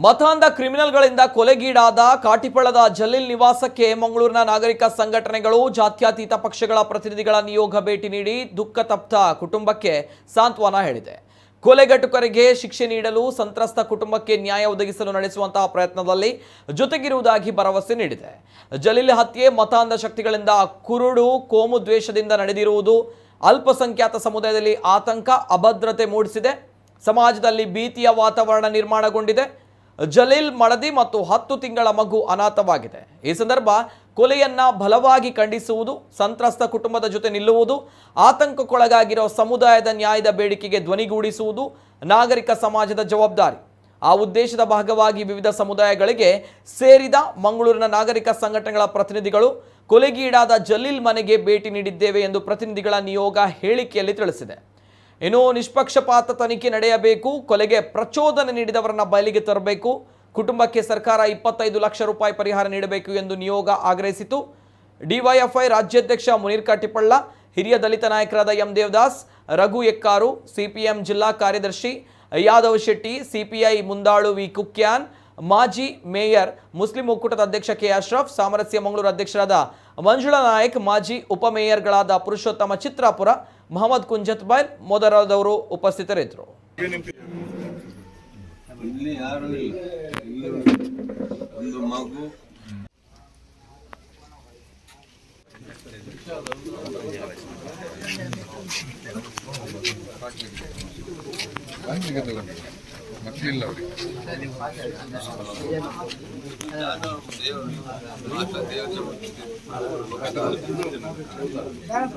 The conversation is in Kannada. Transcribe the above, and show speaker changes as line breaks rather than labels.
ಮತಾಂಧ ಕ್ರಿಮಿನಲ್ಗಳಿಂದ ಕೊಲೆಗೀಡಾದ ಕಾಟಿಪಳ್ಳದ ಜಲೀಲ್ ನಿವಾಸಕ್ಕೆ ಮಂಗಳೂರಿನ ನಾಗರಿಕ ಸಂಘಟನೆಗಳು ಜಾತ್ಯತೀತ ಪಕ್ಷಗಳ ಪ್ರತಿನಿಧಿಗಳ ನಿಯೋಗ ಭೇಟಿ ನೀಡಿ ದುಃಖ ತಪ್ತ ಕುಟುಂಬಕ್ಕೆ ಸಾಂತ್ವನ ಹೇಳಿದೆ. ಕೊಲೆಗಟ್ಟುಕರಿಗೆ ಶಿಕ್ಷೆ ನೀಡಲು ಸಂತ್ರಸ್ತ ಕುಟುಂಬಕ್ಕೆ ನ್ಯಾಯ ಒದಗಿಸಲು ನಡೆಸುವಂತಹ ಪ್ರಯತ್ನದಲ್ಲಿ ಜೊತೆಗಿರುವುದಾಗಿ ಭರವಸೆ ನೀಡಿದೆ. ಜಲೀಲ್ ಹತ್ಯೆ ಮತಾಂಧ ಶಕ್ತಿಗಳಿಂದ ಕುರುಡು ಕೋಮು ದ್ವೇಷದಿಂದ ನಡೆದಿರುವುದು ಅಲ್ಪಸಂಖ್ಯಾತ ಸಮುದಾಯದಲ್ಲಿ ಆತಂಕ ಅಭದ್ರತೆ ಮೂಡಿಸಿದೆ. ಸಮಾಜದಲ್ಲಿ ಭೀತಿಯ ವಾತಾವರಣ ನಿರ್ಮಾಣಗೊಂಡಿದೆ. ಜಲೀಲ್ ಮಡದಿ ಮತ್ತು 10 ತಿಂಗಳ ಮಗು ಅನಾಥವಾಗಿದೆ. ಈ ಸಂದರ್ಭ ಕೊಲೆಯನ್ನ ಬಲವಾಗಿ ಖಂಡಿಸುವುದು, ಸಂತ್ರಸ್ತ ಕುಟುಂಬದ ಜೊತೆ ನಿಲ್ಲುವುದು, ಆತಂಕಕ್ಕೊಳಗಾಗಿರೋ ಸಮುದಾಯದ ನ್ಯಾಯದ ಬೇಡಿಕೆಗೆ ಧ್ವನಿಗೂಡಿಸುವುದು ನಾಗರಿಕ ಸಮಾಜದ ಜವಾಬ್ದಾರಿ. ಆ ಉದ್ದೇಶದ ಭಾಗವಾಗಿ ವಿವಿಧ ಸಮುದಾಯಗಳಿಗೆ ಸೇರಿದ ಮಂಗಳೂರಿನ ನಾಗರಿಕ ಸಂಘಟನೆಗಳ ಪ್ರತಿನಿಧಿಗಳು ಕೊಲೆಗೀಡಾದ ಜಲೀಲ್ ಮನೆಗೆ ಭೇಟಿ ನೀಡಿದ್ದೇವೆ ಎಂದು ಪ್ರತಿನಿಧಿಗಳ ನಿಯೋಗ ಹೇಳಿಕೆಯಲ್ಲಿ ತಿಳಿಸಿದೆ. ಇನ್ನು ನಿಷ್ಪಕ್ಷಪಾತ ತನಿಖೆ ನಡೆಯಬೇಕು, ಕೊಲೆಗೆ ಪ್ರಚೋದನೆ ನೀಡಿದವರನ್ನ ಬಯಲಿಗೆ ತರಬೇಕು, ಕುಟುಂಬಕ್ಕೆ ಸರ್ಕಾರ 25 ಲಕ್ಷ ರೂಪಾಯಿ ಪರಿಹಾರ ನೀಡಬೇಕು ಎಂದು ನಿಯೋಗ ಆಗ್ರಹಿಸಿತು. ಡಿವೈಎಫ್ಐ ರಾಜ್ಯಾಧ್ಯಕ್ಷ ಮುನೀರ್ ಕಾಟಿಪಳ್ಳ, ಹಿರಿಯ ದಲಿತ ನಾಯಕರಾದ ಎಂ ದೇವದಾಸ್, ರಘು ಎಕ್ಕಾರು, ಸಿಪಿಎಂ ಜಿಲ್ಲಾ ಕಾರ್ಯದರ್ಶಿ ಯಾದವ್ ಶೆಟ್ಟಿ, ಸಿಪಿಐ ಮುಂದಾಳು ವಿ ಕುಕ್ಯಾನ್, ಮಾಜಿ ಮೇಯರ್ ಮುಸ್ಲಿಂ ಒಕ್ಕೂಟದ ಅಧ್ಯಕ್ಷ ಕೆ ಅಶ್ರಫ್, ಸಾಮರಸ್ಯ ಮಂಗಳೂರು ಅಧ್ಯಕ್ಷರಾದ ಮಂಜುಳಾ ನಾಯಕ್, ಮಾಜಿ ಉಪಮೇಯರ್ಗಳಾದ ಪುರುಷೋತ್ತಮ ಚಿತ್ರಾಪುರ, ಮೊಹಮ್ಮದ್ ಕುಂಜತ್ಬೈಲ್ ಮೊದಲಾದವರು ಉಪಸ್ಥಿತರಿದ್ದರು.
ಇಲ್ಲಿ ಯಾರು ಇಲ್ಲ, ಇಲ್ಲಿ ಒಂದು ಮಗು
ಮಕ್ಕಳಿಲ್ಲ ಅವರಿಗೆ.